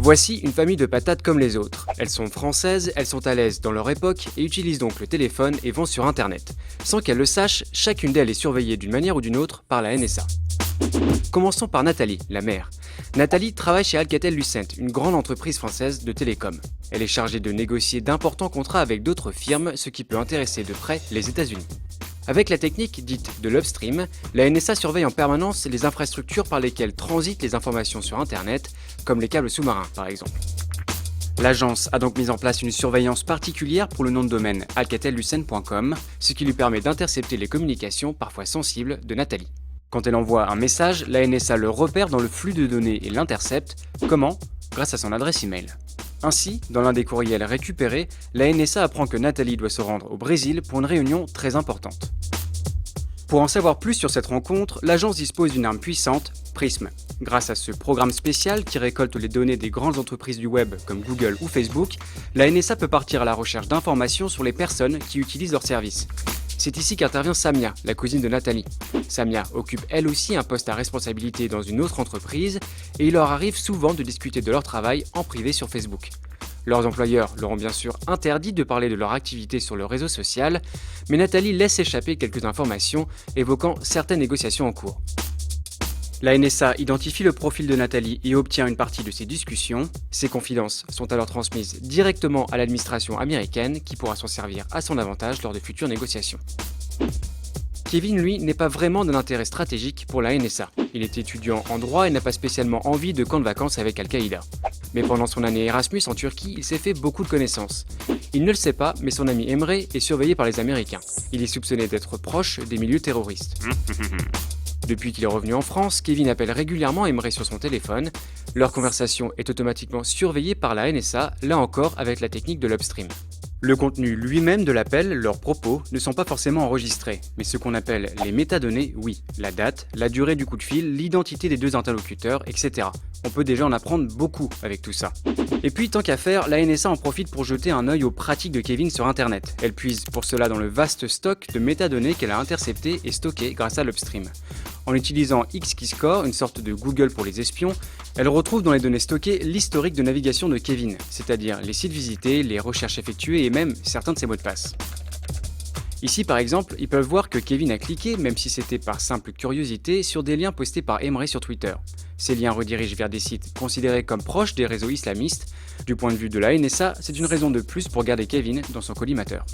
Voici une famille de patates comme les autres. Elles sont françaises, elles sont à l'aise dans leur époque et utilisent donc le téléphone et vont sur internet. Sans qu'elles le sachent, chacune d'elles est surveillée d'une manière ou d'une autre par la NSA. Commençons par Nathalie, la mère. Nathalie travaille chez Alcatel-Lucent, une grande entreprise française de télécom. Elle est chargée de négocier d'importants contrats avec d'autres firmes, ce qui peut intéresser de près les États-Unis. Avec la technique dite de l'upstream, la NSA surveille en permanence les infrastructures par lesquelles transitent les informations sur Internet, comme les câbles sous-marins par exemple. L'agence a donc mis en place une surveillance particulière pour le nom de domaine alcatellucent.com, ce qui lui permet d'intercepter les communications parfois sensibles de Nathalie. Quand elle envoie un message, la NSA le repère dans le flux de données et l'intercepte. Comment ? Grâce à son adresse email. Ainsi, dans l'un des courriels récupérés, la NSA apprend que Nathalie doit se rendre au Brésil pour une réunion très importante. Pour en savoir plus sur cette rencontre, l'agence dispose d'une arme puissante, Prism. Grâce à ce programme spécial qui récolte les données des grandes entreprises du web comme Google ou Facebook, la NSA peut partir à la recherche d'informations sur les personnes qui utilisent leurs services. C'est ici qu'intervient Samia, la cousine de Nathalie. Samia occupe elle aussi un poste à responsabilité dans une autre entreprise et il leur arrive souvent de discuter de leur travail en privé sur Facebook. Leurs employeurs leur ont bien sûr interdit de parler de leur activité sur le réseau social, mais Nathalie laisse échapper quelques informations évoquant certaines négociations en cours. La NSA identifie le profil de Nathalie et obtient une partie de ses discussions. Ces confidences sont alors transmises directement à l'administration américaine qui pourra s'en servir à son avantage lors de futures négociations. Kevin, lui, n'est pas vraiment d'un intérêt stratégique pour la NSA. Il est étudiant en droit et n'a pas spécialement envie de camp de vacances avec Al-Qaïda. Mais pendant son année Erasmus en Turquie, il s'est fait beaucoup de connaissances. Il ne le sait pas, mais son ami Emre est surveillé par les Américains. Il est soupçonné d'être proche des milieux terroristes. Depuis qu'il est revenu en France, Kevin appelle régulièrement Emre sur son téléphone. Leur conversation est automatiquement surveillée par la NSA, là encore avec la technique de l'upstream. Le contenu lui-même de l'appel, leurs propos, ne sont pas forcément enregistrés, mais ce qu'on appelle les métadonnées, oui. La date, la durée du coup de fil, l'identité des deux interlocuteurs, etc. On peut déjà en apprendre beaucoup avec tout ça. Et puis, tant qu'à faire, la NSA en profite pour jeter un œil aux pratiques de Kevin sur Internet. Elle puise pour cela dans le vaste stock de métadonnées qu'elle a interceptées et stockées grâce à l'upstream. En utilisant XKeyscore, une sorte de Google pour les espions, elle retrouve dans les données stockées l'historique de navigation de Kevin, c'est-à-dire les sites visités, les recherches effectuées et même certains de ses mots de passe. Ici par exemple, ils peuvent voir que Kevin a cliqué, même si c'était par simple curiosité, sur des liens postés par Emre sur Twitter. Ces liens redirigent vers des sites considérés comme proches des réseaux islamistes. Du point de vue de la NSA, c'est une raison de plus pour garder Kevin dans son collimateur.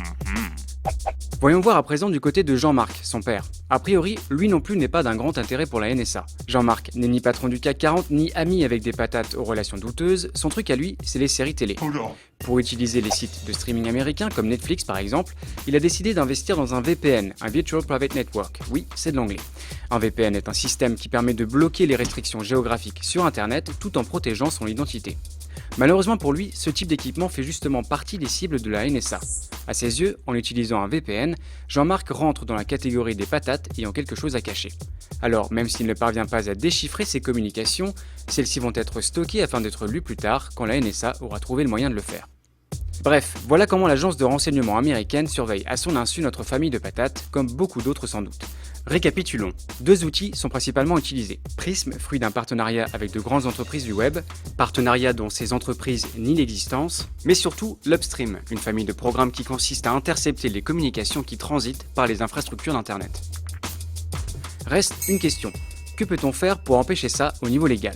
Voyons voir à présent du côté de Jean-Marc, son père. A priori, lui non plus n'est pas d'un grand intérêt pour la NSA. Jean-Marc n'est ni patron du CAC 40, ni ami avec des patates aux relations douteuses, son truc à lui, c'est les séries télé. Pour utiliser les sites de streaming américains comme Netflix par exemple, il a décidé d'investir dans un VPN, un Virtual Private Network. Oui, c'est de l'anglais. Un VPN est un système qui permet de bloquer les restrictions géographiques sur Internet tout en protégeant son identité. Malheureusement pour lui, ce type d'équipement fait justement partie des cibles de la NSA. À ses yeux, en utilisant un VPN, Jean-Marc rentre dans la catégorie des patates ayant quelque chose à cacher. Alors, même s'il ne parvient pas à déchiffrer ses communications, celles-ci vont être stockées afin d'être lues plus tard quand la NSA aura trouvé le moyen de le faire. Bref, voilà comment l'agence de renseignement américaine surveille à son insu notre famille de patates, comme beaucoup d'autres sans doute. Récapitulons. Deux outils sont principalement utilisés. Prism, fruit d'un partenariat avec de grandes entreprises du web, partenariat dont ces entreprises nient l'existence, mais surtout l'upstream, une famille de programmes qui consiste à intercepter les communications qui transitent par les infrastructures d'Internet. Reste une question. Que peut-on faire pour empêcher ça au niveau légal ?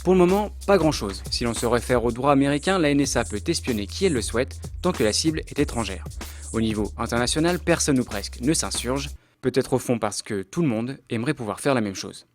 Pour le moment, pas grand-chose. Si l'on se réfère au droit américain, la NSA peut espionner qui elle le souhaite, tant que la cible est étrangère. Au niveau international, personne ou presque ne s'insurge, peut-être au fond parce que tout le monde aimerait pouvoir faire la même chose.